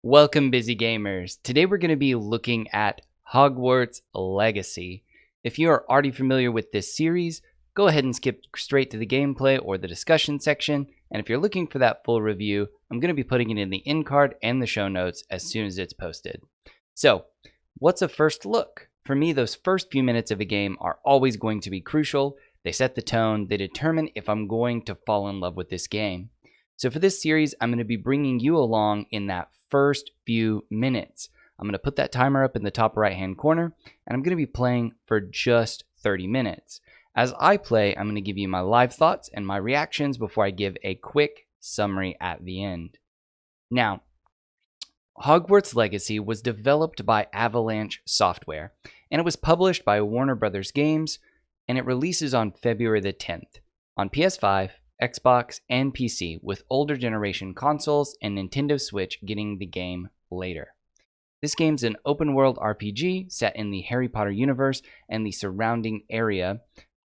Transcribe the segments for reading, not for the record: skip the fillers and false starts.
Welcome, busy gamers. Today we're going to be looking at Hogwarts Legacy. If you are already familiar with this series, go ahead and skip straight to the gameplay or the discussion section. And if you're looking for that full review, I'm going to be putting it in the end card and the show notes as soon as it's posted. So, what's a first look? For me, those first few minutes of a game are always going to be crucial. They set the tone, they determine if I'm going to fall in love with this game. So for this series, I'm going to be bringing you along in that first few minutes. I'm going to put that timer up in the top right-hand corner, and I'm going to be playing for just 30 minutes. As I play, I'm going to give you my live thoughts and my reactions before I give a quick summary at the end. Now, Hogwarts Legacy was developed by Avalanche Software, and it was published by Warner Brothers Games, and it releases on February the 10th on PS5, Xbox, and PC, with older generation consoles and Nintendo Switch getting the game later. This game's an open-world RPG set in the Harry Potter universe and the surrounding area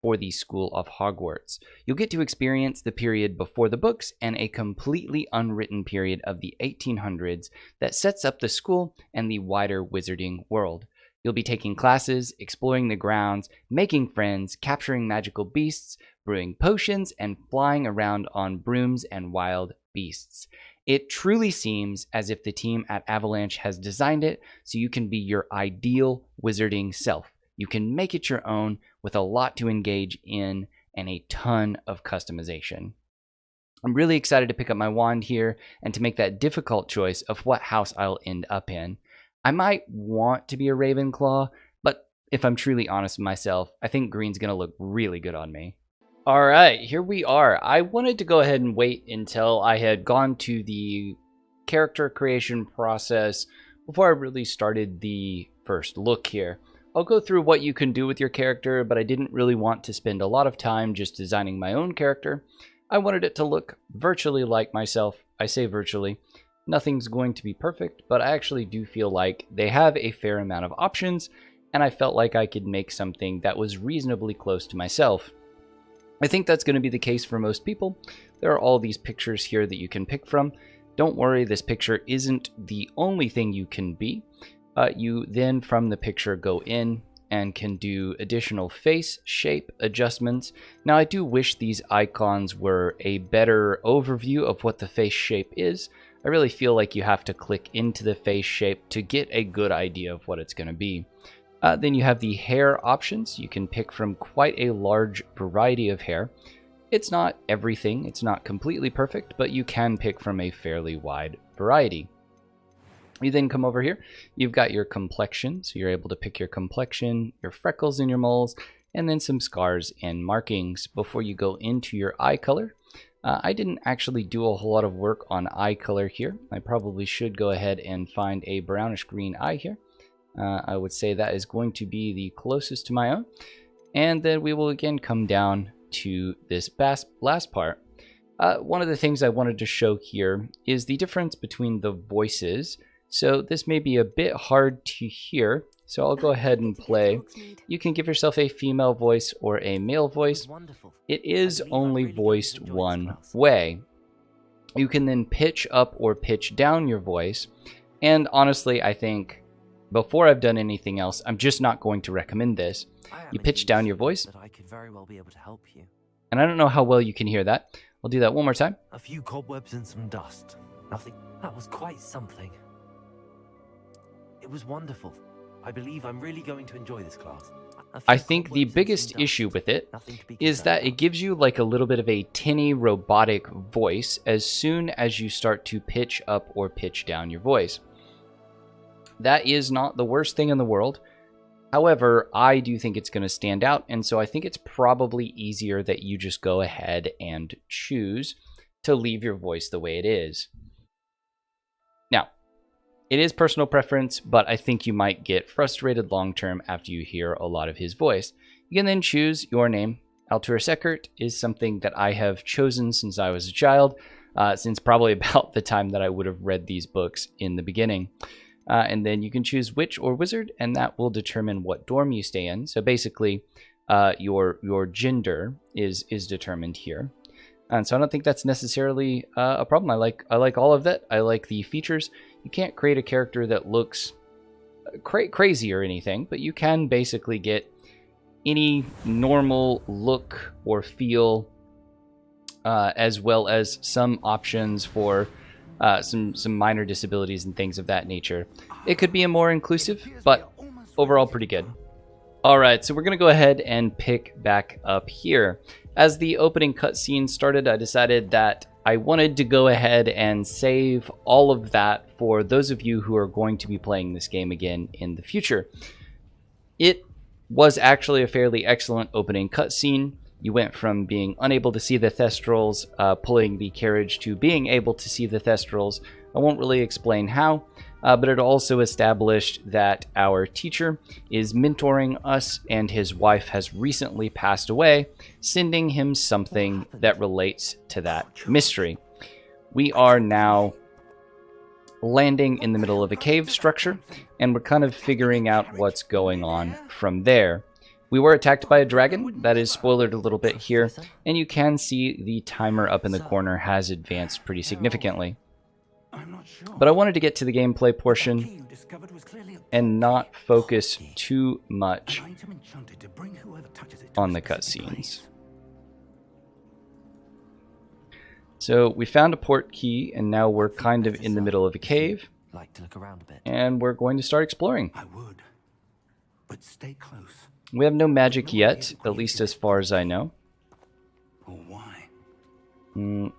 for the School of Hogwarts. You'll get to experience the period before the books and a completely unwritten period of the 1800s that sets up the school and the wider wizarding world. You'll be taking classes, exploring the grounds, making friends, capturing magical beasts, brewing potions, and flying around on brooms and wild beasts. It truly seems as if the team at Avalanche has designed it so you can be your ideal wizarding self. You can make it your own with a lot to engage in and a ton of customization. I'm really excited to pick up my wand here and to make that difficult choice of what house I'll end up in. I might want to be a Ravenclaw, but if I'm truly honest with myself, I think green's going to look really good on me. Alright, here we are. I wanted to go ahead and wait until I had gone to the character creation process before I really started the first look here. I'll go through what you can do with your character, but I didn't really want to spend a lot of time just designing my own character. I wanted it to look virtually like myself. I say virtually. Nothing's going to be perfect, but I actually do feel like they have a fair amount of options, and I felt like I could make something that was reasonably close to myself. I think that's going to be the case for most people. There are all these pictures here that you can pick from. Don't worry, this picture isn't the only thing you can be. You then, from the picture, go in and can do additional face shape adjustments. Now, I do wish these icons were a better overview of what the face shape is. I really feel like you have to click into the face shape to get a good idea of what it's going to be. Then you have the hair options. You can pick from quite a large variety of hair. It's not everything, it's not completely perfect, but you can pick from a fairly wide variety. You then come over here, you've got your complexion, so you're able to pick your complexion, your freckles and your moles, and then some scars and markings before you go into your eye color. I didn't actually do a whole lot of work on eye color here. I probably should go ahead and find a brownish green eye here. I would say that is going to be the closest to my own. And then we will again come down to this last part. One of the things I wanted to show here is the difference between the voices. So this may be a bit hard to hear, so I'll go ahead and play. You can give yourself a female voice or a male voice. It is only voiced one way. You can then pitch up or pitch down your voice. And honestly, I think before I've done anything else, I'm just not going to recommend this. You pitch down your voice. I could very well be able to help you. And I don't know how well you can hear that. I'll do that one more time. A few cobwebs and some dust. Nothing. That was quite something. It was wonderful. I believe I'm really going to enjoy this class. I think the biggest issue with it is that it gives you like a little bit of a tinny robotic voice as soon as you start to pitch up or pitch down your voice. That is not the worst thing in the world. However, I do think it's going to stand out, and so I think it's probably easier that you just go ahead and choose to leave your voice the way it is. Now, it is personal preference, but I think you might get frustrated long-term after you hear a lot of his voice. You can then choose your name. Altura Eckert is something that I have chosen since I was a child, since probably about the time that I would have read these books in the beginning. And then you can choose witch or wizard, and that will determine what dorm you stay in. So basically, your gender is determined here. And so I don't think that's necessarily a problem. I like all of that. I like the features. You can't create a character that looks crazy or anything, but you can basically get any normal look or feel, as well as some options for some minor disabilities and things of that nature. It could be a more inclusive, but overall pretty good. Alright, so we're going to go ahead and pick back up here. As the opening cutscene started, I decided that I wanted to go ahead and save all of that for those of you who are going to be playing this game again in the future. It was actually a fairly excellent opening cutscene. You went from being unable to see the Thestrals, pulling the carriage, to being able to see the Thestrals. I won't really explain how, but it also established that our teacher is mentoring us and his wife has recently passed away, sending him something that relates to that mystery. We are now landing in the middle of a cave structure, and we're kind of figuring out what's going on from there. We were attacked by a dragon. That is spoilered a little bit here, and you can see the timer up in the corner has advanced pretty significantly. But I wanted to get to the gameplay portion and not focus too much on the cutscenes. So we found a port key, and now we're kind of in the middle of a cave, and we're going to start exploring. I would, but stay close. We have no magic yet, at least as far as I know. Why?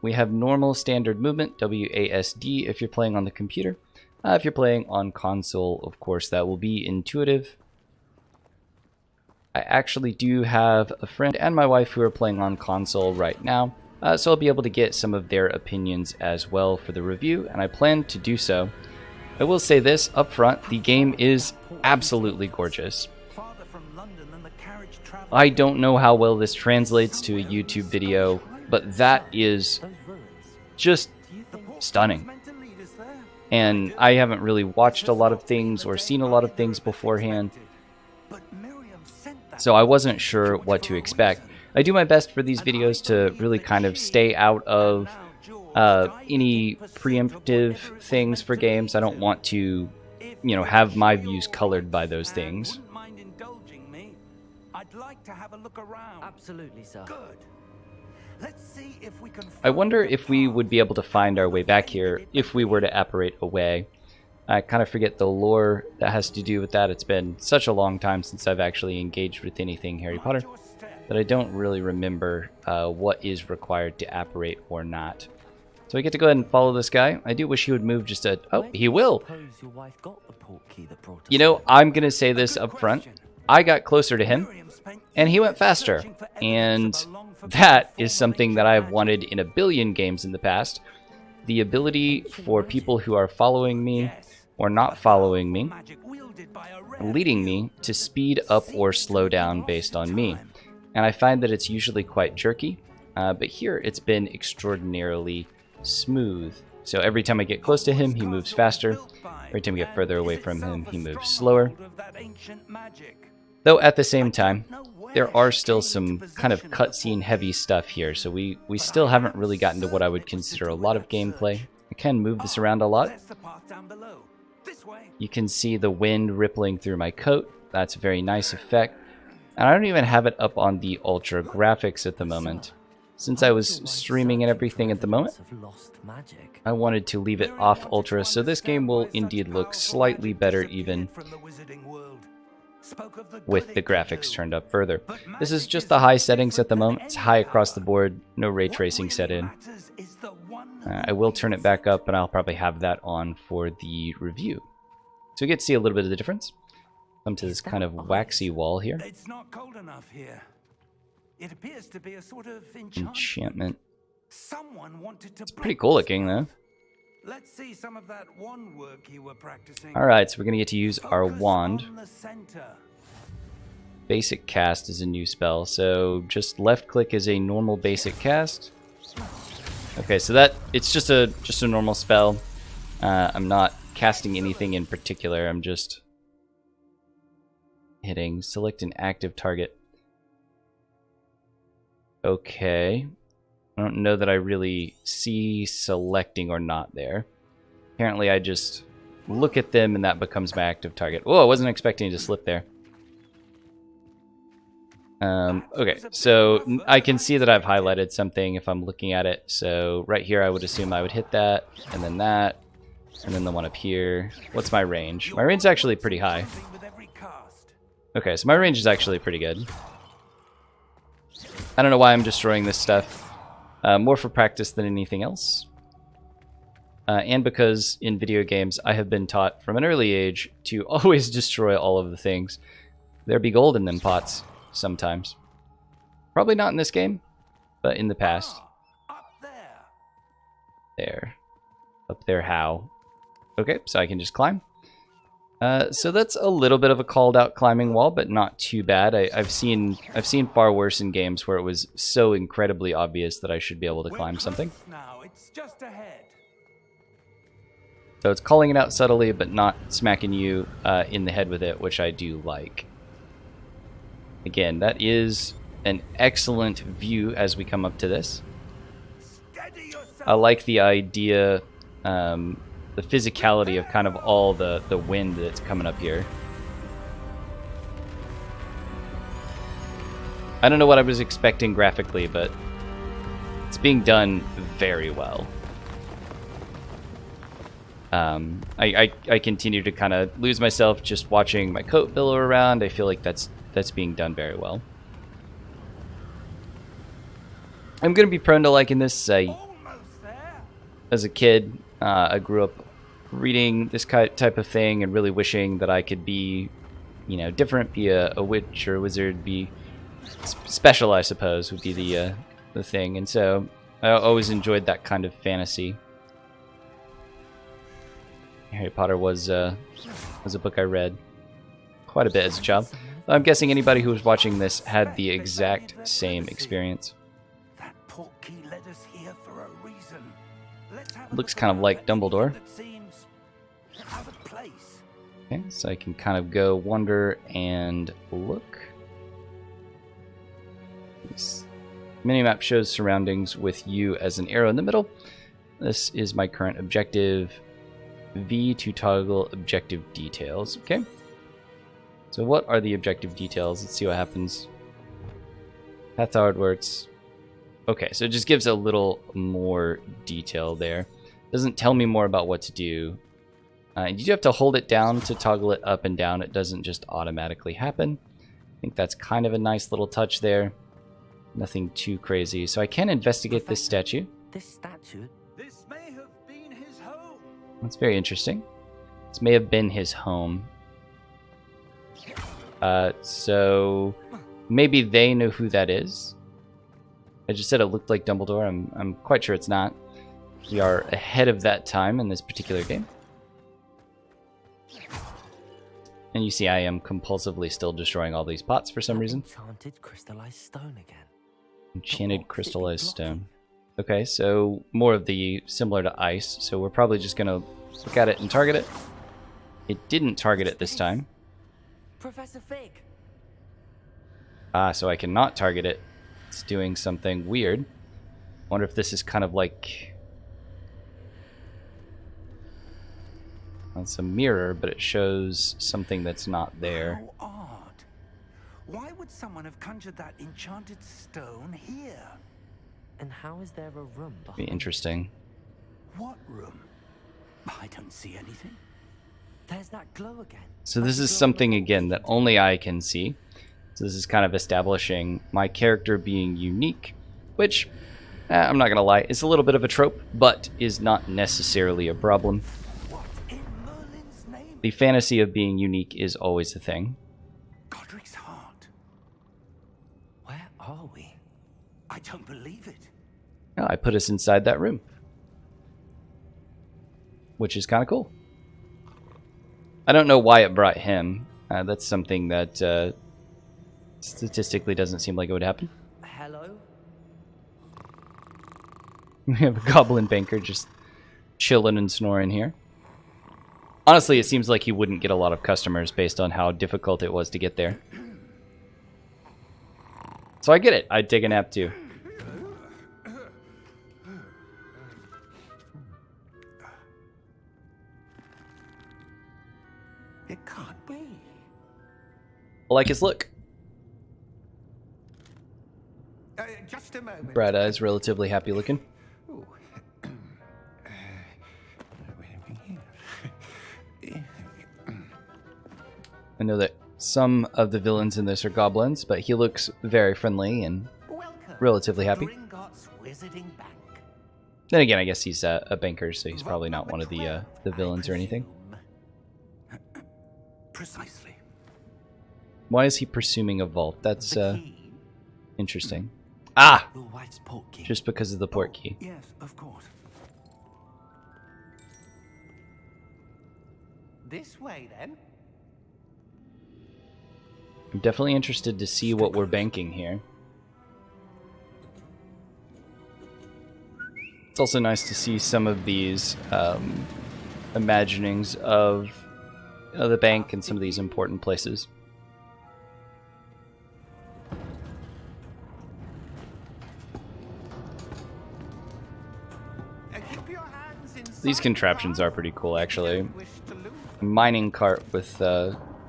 We have normal standard movement, WASD, if you're playing on the computer. If you're playing on console, of course, that will be intuitive. I actually do have a friend and my wife who are playing on console right now, so I'll be able to get some of their opinions as well for the review, and I plan to do so. I will say this up front, the game is absolutely gorgeous. I don't know how well this translates to a YouTube video, but that is just stunning. And I haven't really watched a lot of things or seen a lot of things beforehand, so I wasn't sure what to expect. I do my best for these videos to really kind of stay out of any preemptive things for games. I don't want to, have my views colored by those things. I'd like to have a look around. Absolutely, sir. Good. Let's see if we can. I wonder if we would be able to find our way back here if we were to apparate away. I kind of forget the lore that has to do with that. It's been such a long time since I've actually engaged with anything Harry Potter that I don't really remember what is required to apparate or not. So I get to go ahead and follow this guy. I do wish he would move just a... Oh, he will! I'm going to say this up front. I got closer to him, and he went faster. And that is something that I've wanted in a billion games in the past. The ability for people who are following me or not following me, leading me to speed up or slow down based on me. And I find that it's usually quite jerky, but here it's been extraordinarily smooth. So every time I get close to him, he moves faster. Every time we get further away from him, he moves slower. Though at the same time, there are still some kind of cutscene heavy stuff here, so we still haven't really gotten to what I would consider a lot of gameplay. I can move this around a lot. You can see the wind rippling through my coat. That's a very nice effect. And I don't even have it up on the ultra graphics at the moment. Since I was streaming and everything at the moment, I wanted to leave it off ultra, so this game will indeed look slightly better even with the graphics turned up further. This is just the high settings at the moment. It's high across the board, no ray tracing set in. I will turn it back up, and I'll probably have that on for the review. So we get to see a little bit of the difference. Come to this kind of waxy wall here. It's not cold enough here. It appears to be a sort of enchantment. Someone wanted to. It's pretty cool looking, though. Let's see some of that wand work you were practicing. Alright, so we're going to get to use our wand. Basic cast is a new spell, so just left click is a normal basic cast. Okay, so it's just a normal spell. I'm not casting anything in particular. I'm just hitting select an active target. Okay. I don't know that I really see selecting or not there. Apparently I just look at them, and that becomes my active target. Oh, I wasn't expecting to slip there. Okay, so I can see that I've highlighted something if I'm looking at it. So right here, I would assume I would hit that, and then the one up here. What's my range? My range is actually pretty high. Okay, so my range is actually pretty good. I don't know why I'm destroying this stuff. More for practice than anything else. And because in video games, I have been taught from an early age to always destroy all of the things. There be gold in them pots. Sometimes. Probably not in this game, but in the past. Up there. There. Up there how? Okay, so I can just climb. So that's a little bit of a called out climbing wall, but not too bad. I've seen far worse in games where it was so incredibly obvious that I should be able to climb something. Now it's just ahead. So it's calling it out subtly, but not smacking you in the head with it, which I do like. Again, that is an excellent view as we come up to this. I like the idea, the physicality of kind of all the wind that's coming up here. I don't know what I was expecting graphically, but it's being done very well. I continue to kind of lose myself just watching my coat billow around. I feel like that's being done very well. I'm going to be prone to liking this. As a kid, I grew up reading this type of thing and really wishing that I could be, you know, different, be a witch or a wizard, be special, I suppose, would be the thing. And so I always enjoyed that kind of fantasy. Harry Potter was a book I read quite a bit as a child. I'm guessing anybody who was watching this had the exact same experience. That portkey led us here for a reason. Let's have Looks kind of like Dumbledore. that seems out of place. Okay, so I can kind of go wander and look. This minimap shows surroundings with you as an arrow in the middle. This is my current objective. V to toggle objective details. Okay. So what are the objective details? Let's see what happens. Path to Hogwarts. Okay, so it just gives a little more detail there. Doesn't tell me more about what to do. You do have to hold it down to toggle it up and down. It doesn't just automatically happen. I think that's kind of a nice little touch there. Nothing too crazy. So I can investigate this statue. This statue? This may have been his home. That's very interesting. This may have been his home. So maybe they know who that is. I just said it looked like Dumbledore. I'm quite sure it's not. We are ahead of that time in this particular game. And you see I am compulsively still destroying all these pots for some reason. Enchanted crystallized stone again. Enchanted crystallized stone. Okay, so more of the similar to ice. So we're probably just going to look at it and target it. It didn't target it this time. Professor Fig. Ah, so I cannot target it. It's doing something weird. Wonder if this is kind of like... It's a mirror, but it shows something that's not there. How odd. Why would someone have conjured that enchanted stone here? And how is there a room behind? Be interesting. What room? I don't see anything. There's that glow again. So this is something, again, that only I can see. So this is kind of establishing my character being unique, which, I'm not going to lie, is a little bit of a trope, but is not necessarily a problem. What in Merlin's name? The fantasy of being unique is always a thing. Godric's heart. Where are we? I don't believe it. Oh, I put us inside that room, which is kind of cool. I don't know why it brought him. That's something that statistically doesn't seem like it would happen. Hello? We have a goblin banker just chilling and snoring here. Honestly, it seems like he wouldn't get a lot of customers based on how difficult it was to get there. So I get it. I'd take a nap too. It can't be. I like his look. Just a moment. Bright eyes, relatively happy looking. Ooh. I know that some of the villains in this are goblins, but he looks very friendly and Welcome relatively happy. Gringotts Wizarding Bank. Then again, I guess he's a banker, so he's probably not one of the villains or anything. Precisely. Why is he pursuing a vault? That's The key. interesting. Ah! Your wife's port key. Just because of the port key. Yes, of course. This way, then. I'm definitely interested to see what we're banking here. It's also nice to see some of these imaginings of the bank and some of these important places. Keep your hands inside. These contraptions are pretty cool, actually. A mining cart with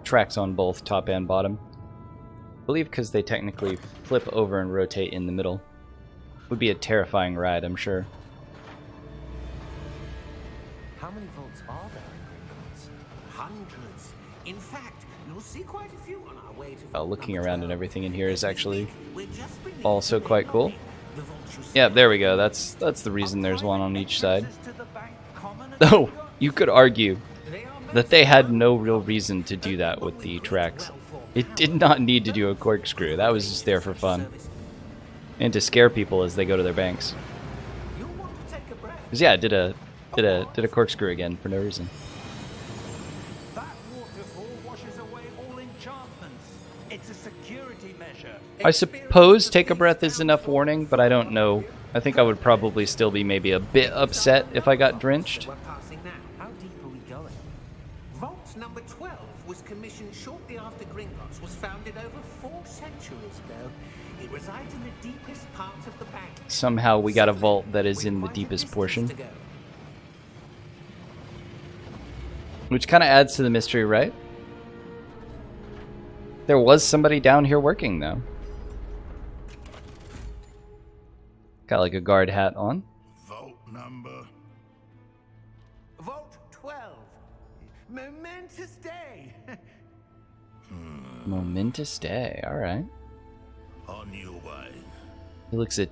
tracks on both top and bottom. I believe because they technically flip over and rotate in the middle. Would be a terrifying ride, I'm sure. How many vaults are there in Gringotts? Hundreds. In fact, you'll see quite a few on our way to Looking around and everything in here is actually We're just beneath also the quite main cool. lobby. The vaults you see Yeah, there we go. That's the reason there's one on each side. Access to the bank common at Oh, Gringotts. you could argue they are that they had no real reason to do that with the tracks. It did not need to do a corkscrew. That was just there for fun. And to scare people as they go to their banks. You'll want to take a breath. 'Cause yeah, it did a corkscrew again for no reason. That waterfall washes away all enchantments. It's a security measure. I suppose take a breath is enough warning, but I don't know. I think I would probably still be maybe a bit upset if I got drenched. We're passing now. How deep are we going? Vault number 12 was commissioned shortly after Gringotts was founded over 4 centuries ago. It resides in the deepest part of the bank. Somehow we got a vault that is in the deepest portion. To go. Which kind of adds to the mystery, right? There was somebody down here working, though. Got like a guard hat on. Vault number. Vault 12. Momentous day. Momentous day, alright. On your way. He looks a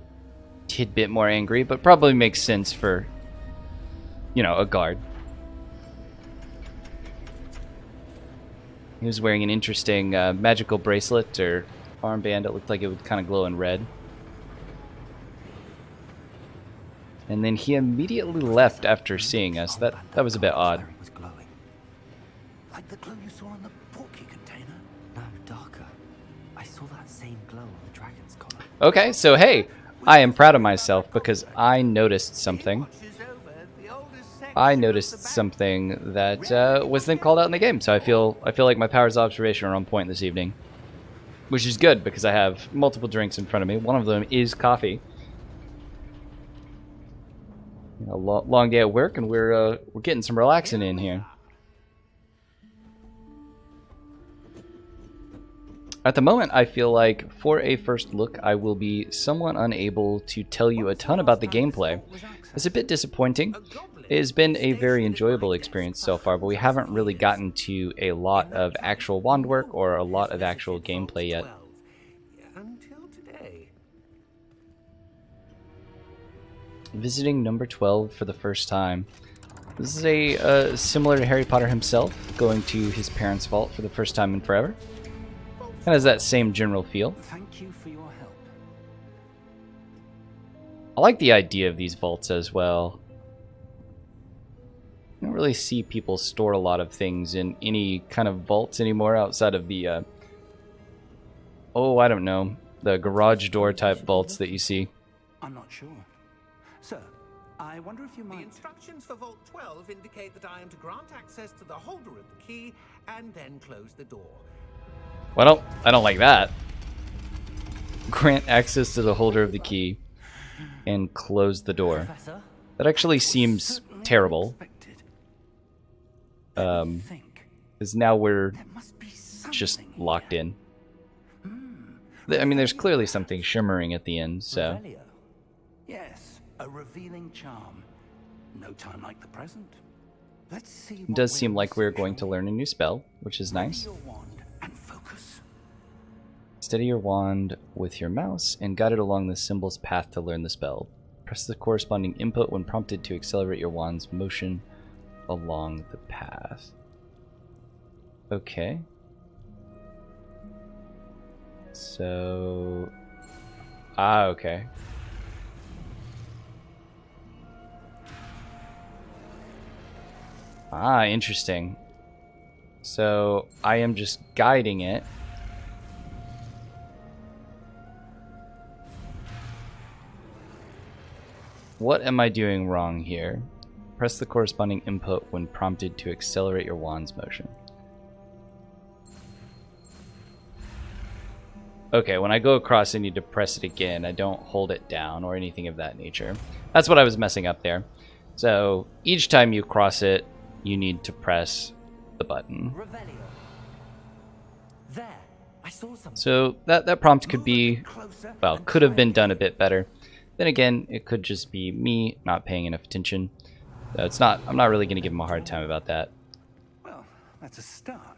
tidbit more angry, but probably makes sense for, you know, a guard. He was wearing an interesting magical bracelet or armband. It looked like it would kind of glow in red. And then he immediately left after seeing us. That was a bit odd. It was glowing. Like the glow you saw on the portkey container. No, darker. I saw that same glow on the dragon's collar. Okay, so hey, I am proud of myself because I noticed something. I noticed something that was then called out in the game, so I feel like my powers of observation are on point this evening, which is good because I have multiple drinks in front of me. One of them is coffee. A long day at work, and we're getting some relaxing in here. At the moment, I feel like for a first look, I will be somewhat unable to tell you a ton about the gameplay. It's a bit disappointing. It has been a very enjoyable experience so far, but we haven't really gotten to a lot of actual wand work or a lot of actual gameplay yet. Until today. Visiting number 12 for the first time. This is a similar to Harry Potter himself, going to his parents' vault for the first time in forever. Kind of has that same general feel. Thank you for your help. I like the idea of these vaults as well. I don't really see people store a lot of things in any kind of vaults anymore outside of the, oh, I don't know, the garage door type vaults that you see. I'm not sure. Sir, I wonder if you The might... instructions for Vault 12 indicate that I am to grant access to the holder of the key and then close the door. Well, I don't like that. Grant access to the holder of the key and close the door. Professor? That actually seems Certainly terrible. unexpected. Let me think. Because now we're There must be just something locked here. in. I mean, there's clearly something shimmering at the end, so... Revelio. Yes, a revealing charm. No time like the present. Let's see. It what does we're seem like we're going to missing, learn a new spell, which is shall we? nice. Ready your wand and focus. Steady your wand with your mouse and guide it along the symbol's path to learn the spell. Press the corresponding input when prompted to accelerate your wand's motion along the path. Okay. So... okay. Interesting. So, I am just guiding it. What am I doing wrong here? Press the corresponding input when prompted to accelerate your wand's motion. Okay, when I go across, I need to press it again. I don't hold it down or anything of that nature. That's what I was messing up there. So, each time you cross it, you need to press the button. Revelio. There, I saw something. So, that prompt could be, Closer well, and could have try been again. done a bit better. Then again, it could just be me not paying enough attention. So I'm not really going to give him a hard time about that. Well, that's a start.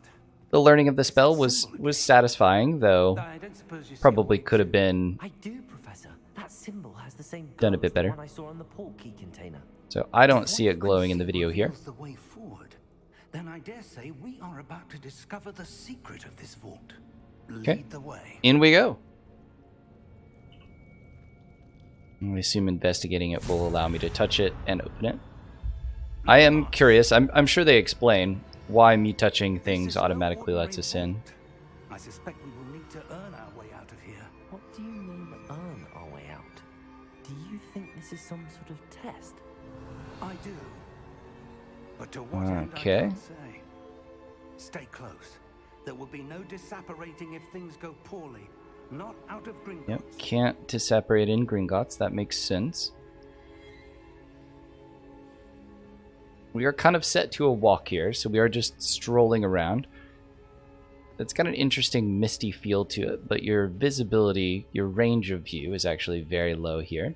The learning of the spell was I satisfying, though don't suppose you see probably a way could have to- been. I do, Professor. That symbol has the same Done a glow bit as the better. one I saw on the port key container. So I don't see it glowing in the video here. Reveals the way forward. Then I dare say we are about to discover the secret of this vault. Okay. Lead the way. In we go. I assume investigating it will allow me to touch it and open it. I am curious. I'm sure they explain why me touching things This is no automatically lets ordinary us in. vault. I suspect we will need to earn our way out of here. What do you mean, earn our way out? Do you think this is some sort of test? I do. But to what end, I Okay. can't say. Stay close. There will be no disapparating if things go poorly. Not out of Gringotts. Yep, can't disapparate in Gringotts. That makes sense. We are kind of set to a walk here, so we are just strolling around. It's got an interesting misty feel to it, but your visibility, your range of view is actually very low here.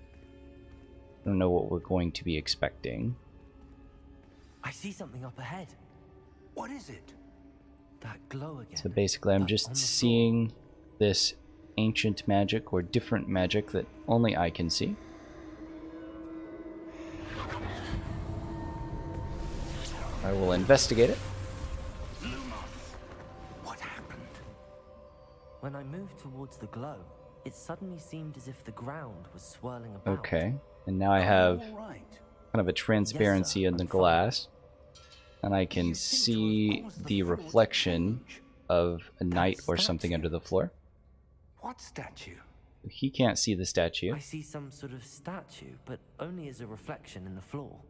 I don't know what we're going to be expecting. I see something up ahead. What is it? That glow again. So basically I'm Up just on the floor. seeing this ancient magic or different magic that only I can see. I will investigate it. What happened? When I moved towards the glow, it suddenly seemed as if the ground was swirling about. Okay, and now I have All right. kind of a transparency in the I'm fine. glass, and I You can seem to see have caused the floor to reflection change. of a knight or statue. something under the floor. What statue? He can't see the statue. I see some sort of statue, but only as a reflection in the floor.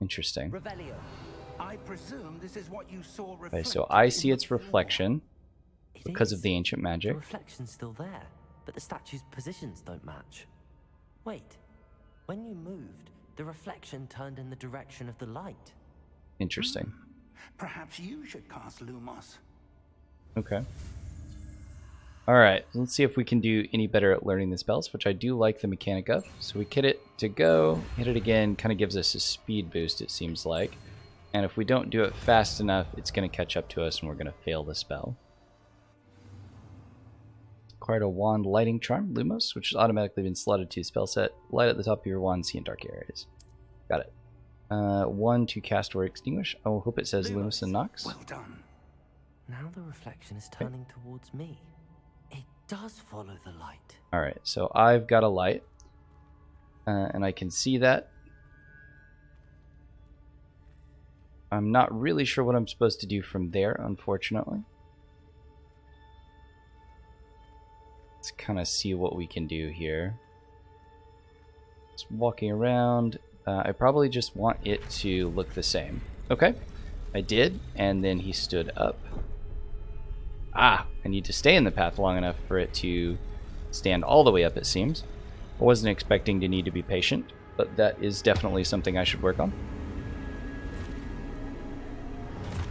Interesting. Revelio. I presume this is what you saw Okay, reflected so I in see the its floor. reflection It because is. of the ancient The magic. reflection's still there, but the statue's positions don't match. Wait, when you moved, the reflection turned in the direction of the light. Interesting. Perhaps you should cast Lumos. Okay. Alright, let's see if we can do any better at learning the spells, which I do like the mechanic of. So we hit it to go, hit it again, kind of gives us a speed boost, it seems like. And if we don't do it fast enough, it's going to catch up to us and we're going to fail the spell. Acquired a wand lighting charm, Lumos, which has automatically been slotted to the spell set. Light at the top of your wand, see in dark areas. Got it. 1 to cast or extinguish. I will hope it says Lumos and Nox. Well done. Now the reflection is turning towards me. It does follow the light. Alright, so I've got a light. And I can see that. I'm not really sure what I'm supposed to do from there, unfortunately. Let's kind of see what we can do here. Just walking around. I probably just want it to look the same. Okay, I did, and then he stood up. Ah, I need to stay in the path long enough for it to stand all the way up, it seems. I wasn't expecting to need to be patient, but that is definitely something I should work on.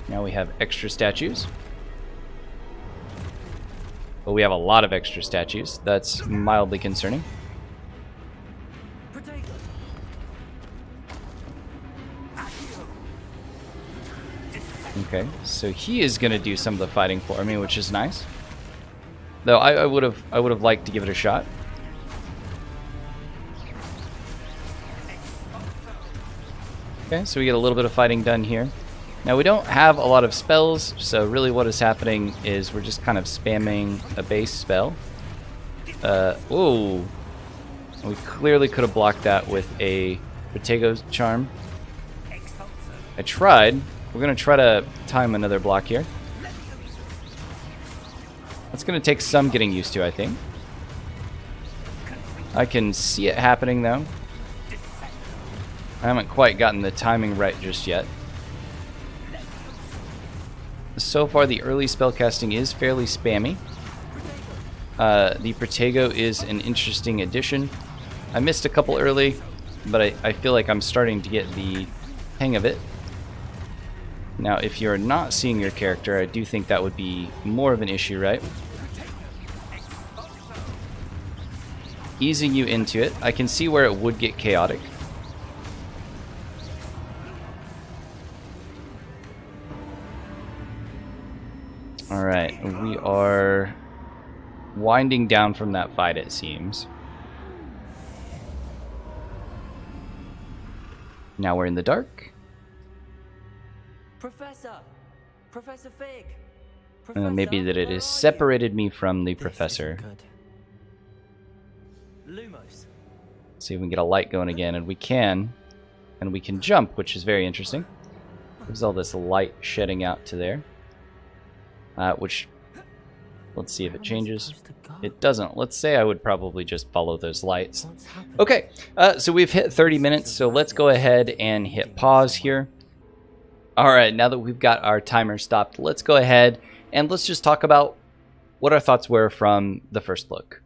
Now we have extra statues. But we have a lot of extra statues. That's mildly concerning. Okay, so he is going to do some of the fighting for me, which is nice. Though I would have liked to give it a shot. Okay, so we get a little bit of fighting done here. Now we don't have a lot of spells, so really what is happening is we're just kind of spamming a base spell. Ooh. We clearly could have blocked that with a Protego charm. I tried. We're going to try to time another block here. That's going to take some getting used to, I think. I can see it happening, though. I haven't quite gotten the timing right just yet. So far, the early spellcasting is fairly spammy. The Protego is an interesting addition. I missed a couple early, but I feel like I'm starting to get the hang of it. Now, if you're not seeing your character, I do think that would be more of an issue, right? Easing you into it. I can see where it would get chaotic. Alright, we are winding down from that fight, it seems. Now we're in the dark. Professor Fig. Maybe that it has separated me from the professor. Lumos. See if we can get a light going again, and we can. And we can jump, which is very interesting. There's all this light shedding out to there. Which, let's see if it changes. It doesn't. Let's say I would probably just follow those lights. Okay, so we've hit 30 minutes, so let's go ahead and hit pause here. Alright, now that we've got our timer stopped, let's go ahead and let's just talk about what our thoughts were from the first look.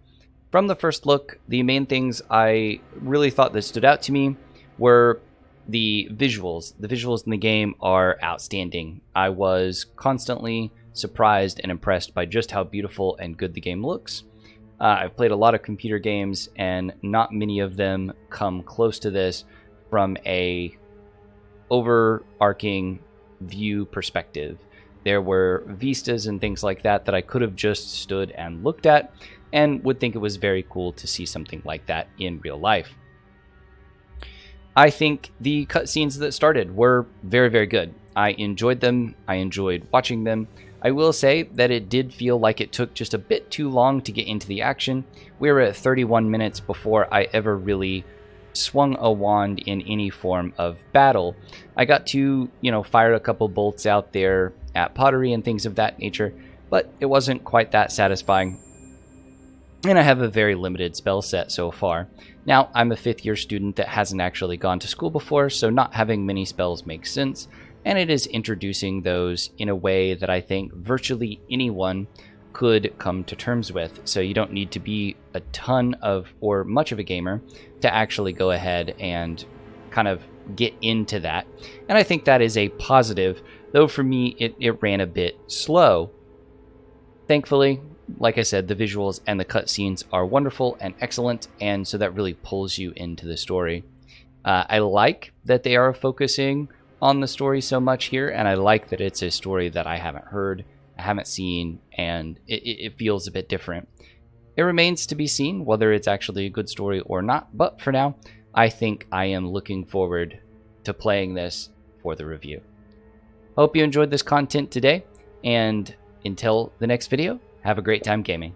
From the first look, the main things I really thought that stood out to me were the visuals. The visuals in the game are outstanding. I was constantly surprised and impressed by just how beautiful and good the game looks. I've played a lot of computer games, and not many of them come close to this from a overarching view perspective. There were vistas and things like that that I could have just stood and looked at, and would think it was very cool to see something like that in real life. I think the cutscenes that started were very, very good. I enjoyed them. I enjoyed watching them. I will say that it did feel like it took just a bit too long to get into the action. We were at 31 minutes before I ever really swung a wand in any form of battle. I got to, fire a couple bolts out there at pottery and things of that nature, but it wasn't quite that satisfying. And I have a very limited spell set so far. Now, I'm a 5th year student that hasn't actually gone to school before, so not having many spells makes sense, and it is introducing those in a way that I think virtually anyone could come to terms with. So you don't need to be a ton of, or much of a gamer to actually go ahead and kind of get into that. And I think that is a positive, though for me it ran a bit slow. Thankfully, like I said, the visuals and the cutscenes are wonderful and excellent, and so that really pulls you into the story. I like that they are focusing on the story so much here, and I like that it's a story that I haven't heard, I haven't seen, and it feels a bit different. It remains to be seen whether it's actually a good story or not, but for now, I think I am looking forward to playing this for the review. Hope you enjoyed this content today, and until the next video, have a great time gaming.